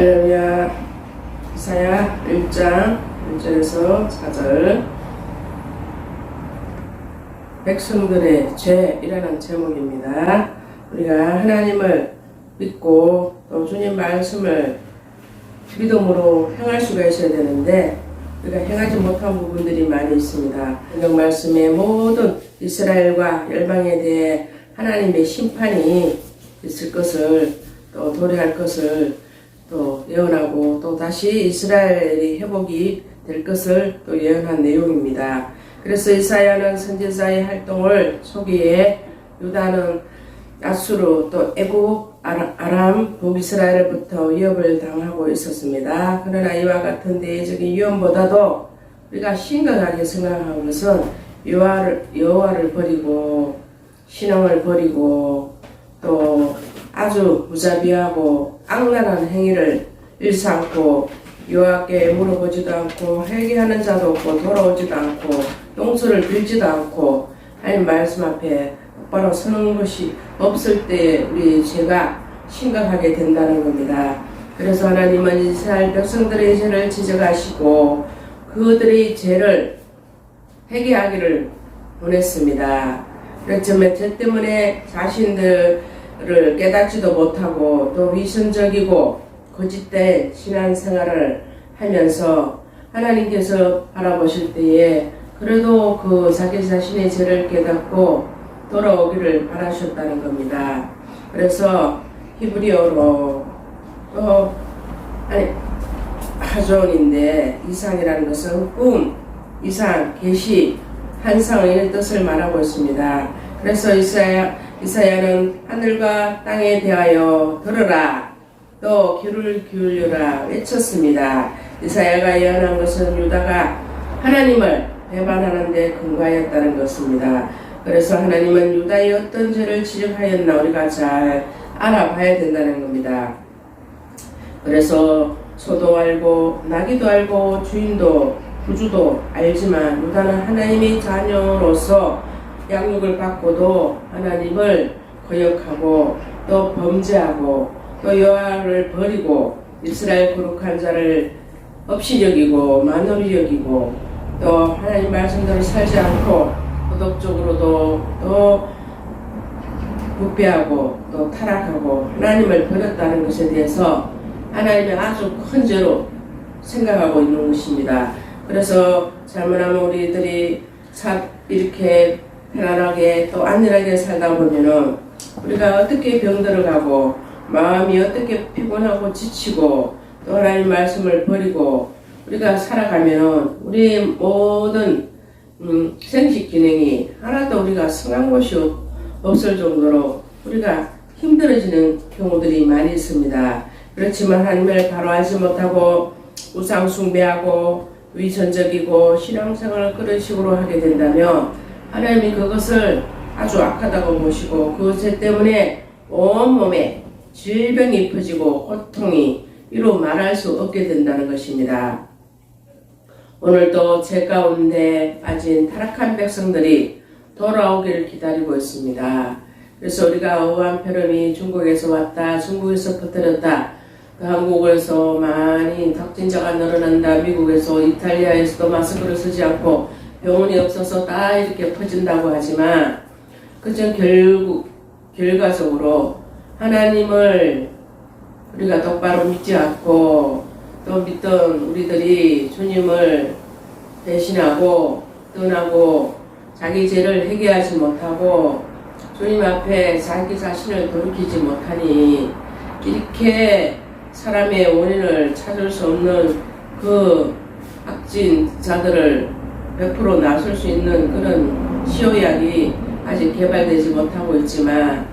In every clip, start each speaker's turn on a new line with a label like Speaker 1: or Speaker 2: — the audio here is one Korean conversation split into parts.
Speaker 1: 할렐루야. 이사야 1장 1절에서 4절. 백성들의 죄이라는 제목입니다. 우리가 하나님을 믿고 또 주님 말씀을 믿음으로 행할 수가 있어야 되는데 우리가 행하지 못한 부분들이 많이 있습니다. 성경 말씀에 모든 이스라엘과 열방에 대해 하나님의 심판이 있을 것을 또 도래할 것을 또 예언하고 또 다시 이스라엘이 회복이 될 것을 또 예언한 내용입니다. 그래서 이사야는 선지자의 활동을 초기에 유다는 아수르 또 애굽 아람 북이스라엘부터 위협을 당하고 있었습니다. 그러나 이와 같은 대외적인 위험보다도 우리가 심각하게 생각하는 것은 여호와를 버리고 신앙을 버리고 또 아주 무자비하고 악랄한 행위를 일삼고 여호와께 물어보지도 않고 회개하는 자도 없고 돌아오지도 않고 용서를 빌지도 않고 하나님 말씀 앞에 똑바로 서는 것이 없을 때 우리 죄가 심각하게 된다는 겁니다. 그래서 하나님은 이스라엘 백성들의 죄를 지적하시고 그들의 죄를 회개하기를 원했습니다. 그렇지만 죄 때문에 자신들을 깨닫지도 못하고 또 위선적이고 거짓된 신앙생활을 하면서 하나님께서 바라보실 때에 그래도 그 자기 자신의 죄를 깨닫고 돌아오기를 바라셨다는 겁니다. 그래서 히브리어로 또 하존인데 이상이라는 것은 꿈, 이상, 계시, 환상의 뜻을 말하고 있습니다. 그래서 이사야는 하늘과 땅에 대하여 들으라 또 귀를 기울여라 외쳤습니다. 이사야가 예언한 것은 유다가 하나님을 배반하는 데 근거하였다는 것입니다. 그래서 하나님은 유다의 어떤 죄를 지적하였나 우리가 잘 알아봐야 된다는 겁니다. 그래서 소도 알고 나귀도 알고 주인도 구주도 알지만 유다는 하나님의 자녀로서 양육을 받고도 하나님을 거역하고 또 범죄하고 또 여호와를 버리고 이스라엘 거룩한 자를 없이 여기고 만홀히 여기고 또 하나님 말씀대로 살지 않고 도덕적으로도 또 부패하고 또 타락하고 하나님을 버렸다는 것에 대해서 하나님의 아주 큰 죄로 생각하고 있는 것입니다. 그래서 잘못하면 우리들이 이렇게 편안하게 또 안전하게 살다 보면은 우리가 어떻게 병들어가고 마음이 어떻게 피곤하고 지치고 또 하나님 말씀을 버리고 우리가 살아가면은 우리 모든 생식 기능이 하나도 우리가 성한 곳이 없을 정도로 우리가 힘들어지는 경우들이 많이 있습니다. 그렇지만 하나님을 바로 알지 못하고 우상 숭배하고 위선적이고 신앙생활을 그런 식으로 하게 된다면 하나님이 그것을 아주 악하다고 보시고 그 죄 때문에 온몸에 질병이 퍼지고 고통이 이루 말할 수 없게 된다는 것입니다. 오늘도 죄 가운데 빠진 타락한 백성들이 돌아오기를 기다리고 있습니다. 그래서 우리가 우한폐렴이 중국에서 왔다, 중국에서 퍼뜨렸다, 한국에서 많이 확진자가 늘어난다, 미국에서 이탈리아에서도 마스크를 쓰지 않고 병원이 없어서 다 이렇게 퍼진다고 하지만 그저 결과적으로 하나님을 우리가 똑바로 믿지 않고 또 믿던 우리들이 주님을 배신하고 떠나고 자기 죄를 회개하지 못하고 주님 앞에 자기 자신을 돌이키지 못하니 이렇게 사람의 원인을 찾을 수 없는 그 악진자들을 100% 나설 수 있는 그런 치료약이 아직 개발되지 못하고 있지만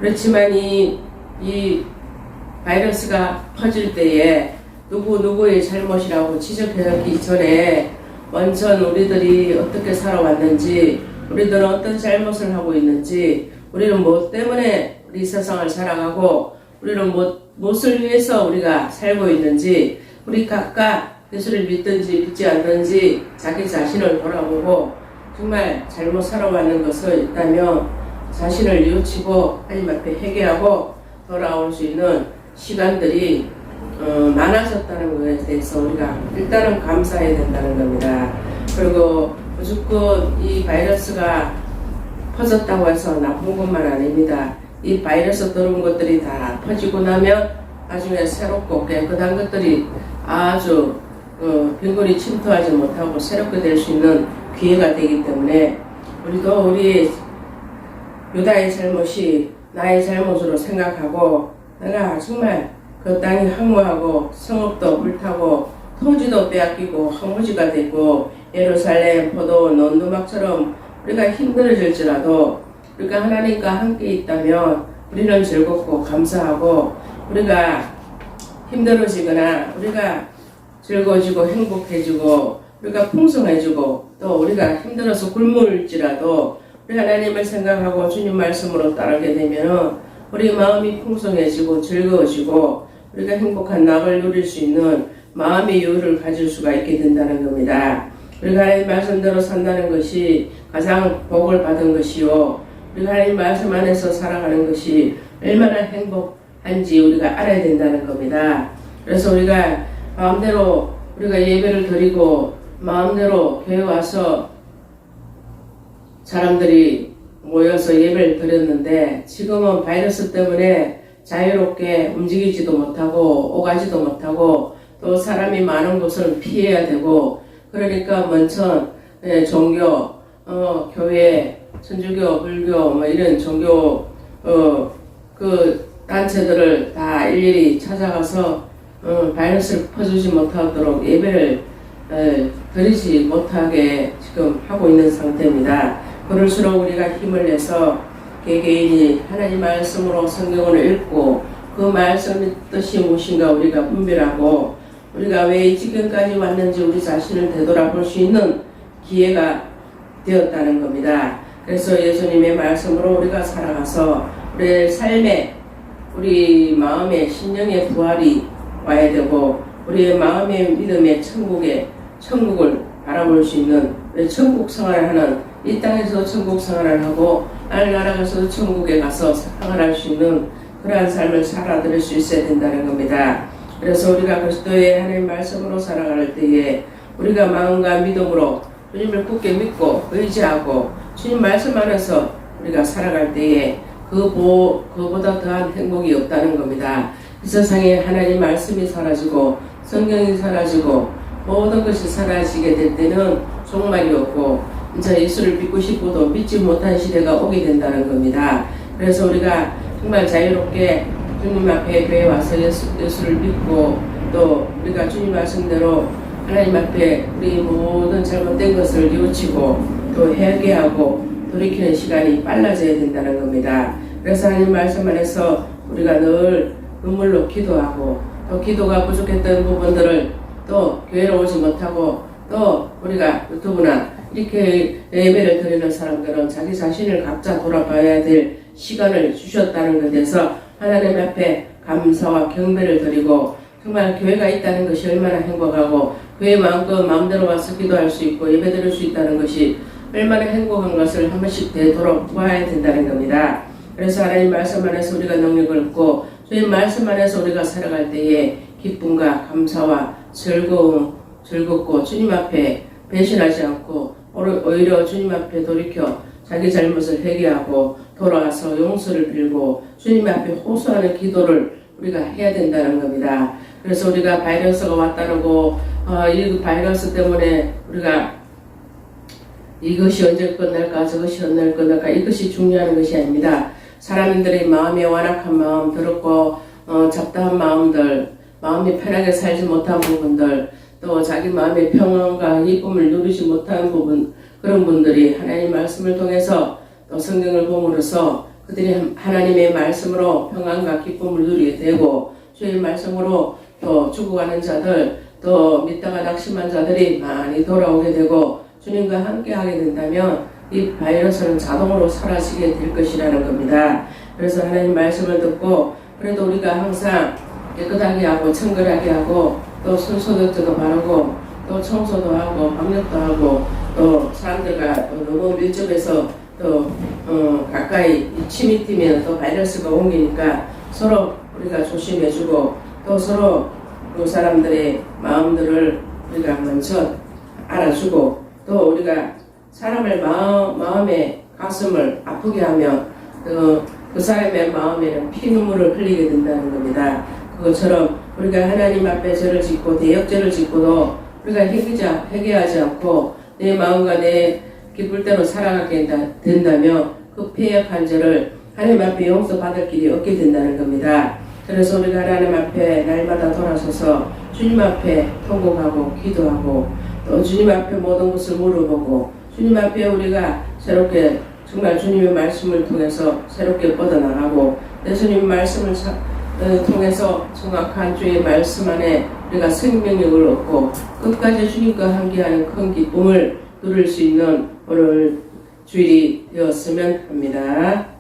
Speaker 1: 그렇지만 이 바이러스가 퍼질 때에 누구의 잘못이라고 지적하기 전에 먼저 우리들이 어떻게 살아왔는지 우리들은 어떤 잘못을 하고 있는지 우리는 무엇 때문에 우리 세상을 살아가고 우리는 무엇을 위해서 우리가 살고 있는지 우리 각각 예수를 믿든지 믿지 않든지 자기 자신을 돌아보고 정말 잘못 살아왔는 것을 있다면 자신을 뉘우치고 하나님 앞에 회개하고 돌아올 수 있는 시간들이 많아졌다는 것에 대해서 우리가 일단은 감사해야 된다는 겁니다. 그리고 무조건 이 바이러스가 퍼졌다고 해서 나쁜 것만 아닙니다. 이 바이러스 들어온 것들이 다 퍼지고 나면 나중에 새롭고 깨끗한 것들이 아주 빈곤이 침투하지 못하고 새롭게 될 수 있는 기회가 되기 때문에 우리도 우리 유다의 잘못이 나의 잘못으로 생각하고 내가 정말 그 땅이 황무하고 성읍도 불타고 토지도 빼앗기고 황무지가 되고 예루살렘 포도 논두막처럼 우리가 힘들어질지라도 우리가 하나님과 함께 있다면 우리는 즐겁고 감사하고 우리가 힘들어지거나 우리가 즐거워지고 행복해지고 우리가 풍성해지고 또 우리가 힘들어서 굶을지라도 우리 하나님을 생각하고 주님 말씀으로 따르게 되면 우리 마음이 풍성해지고 즐거워지고 우리가 행복한 낙을 누릴 수 있는 마음의 여유를 가질 수가 있게 된다는 겁니다. 우리가 하나님 말씀대로 산다는 것이 가장 복을 받은 것이요 우리가 하나님 말씀 안에서 살아가는 것이 얼마나 행복한지 우리가 알아야 된다는 겁니다. 그래서 우리가 마음대로 우리가 예배를 드리고 마음대로 교회 와서 사람들이 모여서 예배를 드렸는데 지금은 바이러스 때문에 자유롭게 움직이지도 못하고 오가지도 못하고 또 사람이 많은 곳을 피해야 되고 그러니까 먼저 종교, 교회, 천주교, 불교 뭐 이런 종교 그 단체들을 다 일일이 찾아가서 바이러스를 퍼주지 못하도록 예배를 드리지 못하게 지금 하고 있는 상태입니다. 그럴수록 우리가 힘을 내서 개개인이 하나님 말씀으로 성경을 읽고 그 말씀의 뜻이 무엇인가 우리가 분별하고 우리가 왜 이 지경까지 왔는지 우리 자신을 되돌아볼 수 있는 기회가 되었다는 겁니다. 그래서 예수님의 말씀으로 우리가 살아가서 우리의 삶에 우리 마음의 심령의 부활이 와야 되고 우리의 마음의 믿음의 천국을 바라볼 수 있는 천국 생활을 하는 이 땅에서 천국 생활을 하고 나라가서도 천국에 가서 생활할 수 있는 그러한 삶을 살아드릴 수 있어야 된다는 겁니다. 그래서 우리가 그리스도의 하나님 말씀으로 살아갈 때에 우리가 마음과 믿음으로 주님을 굳게 믿고 의지하고 주님 말씀 안에서 우리가 살아갈 때에 그보다 더한 행복이 없다는 겁니다. 이 세상에 하나님 말씀이 사라지고 성경이 사라지고 모든 것이 사라지게 될 때는 종말이 없고 이제 예수를 믿고 싶어도 믿지 못한 시대가 오게 된다는 겁니다. 그래서 우리가 정말 자유롭게 주님 앞에 교회 와서 예수를 믿고 또 우리가 주님 말씀대로 하나님 앞에 우리 모든 잘못된 것을 뉘우치고 또 회개하고 돌이키는 시간이 빨라져야 된다는 겁니다. 그래서 하나님 말씀 안에서 우리가 늘 눈물로 기도하고 또 기도가 부족했던 부분들을 또 교회로 오지 못하고 또 우리가 유튜브나 이렇게 예배를 드리는 사람들은 자기 자신을 각자 돌아봐야 될 시간을 주셨다는 것에 대해서 하나님 앞에 감사와 경배를 드리고 정말 교회가 있다는 것이 얼마나 행복하고 교회 마음대로 와서 기도할 수 있고 예배 드릴 수 있다는 것이 얼마나 행복한 것을 한 번씩 되돌아봐야 된다는 겁니다. 그래서 하나님 말씀 안에서 우리가 능력을 얻고 주님 말씀 안에서 우리가 살아갈 때에 기쁨과 감사와 즐겁고 주님 앞에 배신하지 않고 오히려 주님 앞에 돌이켜 자기 잘못을 회개하고 돌아와서 용서를 빌고 주님 앞에 호소하는 기도를 우리가 해야 된다는 겁니다. 그래서 우리가 바이러스가 왔다는 거 이 바이러스 때문에 우리가 이것이 언제 끝날까 저것이 언제 끝날까 이것이 중요한 것이 아닙니다. 사람들의 마음의 완악한 마음 더럽고 잡다한 마음들 마음이 편하게 살지 못한 부분들 또 자기 마음의 평안과 기쁨을 누리지 못하는 부분 그런 분들이 하나님 말씀을 통해서 또 성경을 봄으로써 그들이 하나님의 말씀으로 평안과 기쁨을 누리게 되고 주의 말씀으로 또 죽어가는 자들 또 믿다가 낙심한 자들이 많이 돌아오게 되고 주님과 함께 하게 된다면 이 바이러스는 자동으로 사라지게 될 것이라는 겁니다. 그래서 하나님 말씀을 듣고 그래도 우리가 항상 깨끗하게 하고 청결하게 하고 또 손소독제도 바르고 또 청소도 하고 방역도 하고 또 사람들과 너무 밀접해서 또 가까이 침이 튀면 또 바이러스가 옮기니까 서로 우리가 조심해주고 또 서로 그 사람들의 마음들을 우리가 먼저 알아주고 또 우리가 사람의 마음의 가슴을 아프게 하면 그 사람의 마음에는 피눈물을 흘리게 된다는 겁니다. 그것처럼 우리가 하나님 앞에 죄를 짓고 대역죄를 짓고도 우리가 회개하지 않고 내 마음과 내 기쁠 대로 살아가게 된다면 그 패역한 죄를 하나님 앞에 용서받을 길이 없게 된다는 겁니다. 그래서 우리가 하나님 앞에 날마다 돌아서서 주님 앞에 통곡하고 기도하고 또 주님 앞에 모든 것을 물어보고 주님 앞에 우리가 새롭게 정말 주님의 말씀을 통해서 새롭게 뻗어나가고 예수님 말씀을 통해서 정확한 주의 말씀 안에 우리가 생명력을 얻고 끝까지 주님과 함께하는 큰 기쁨을 누릴 수 있는 오늘 주일이 되었으면 합니다.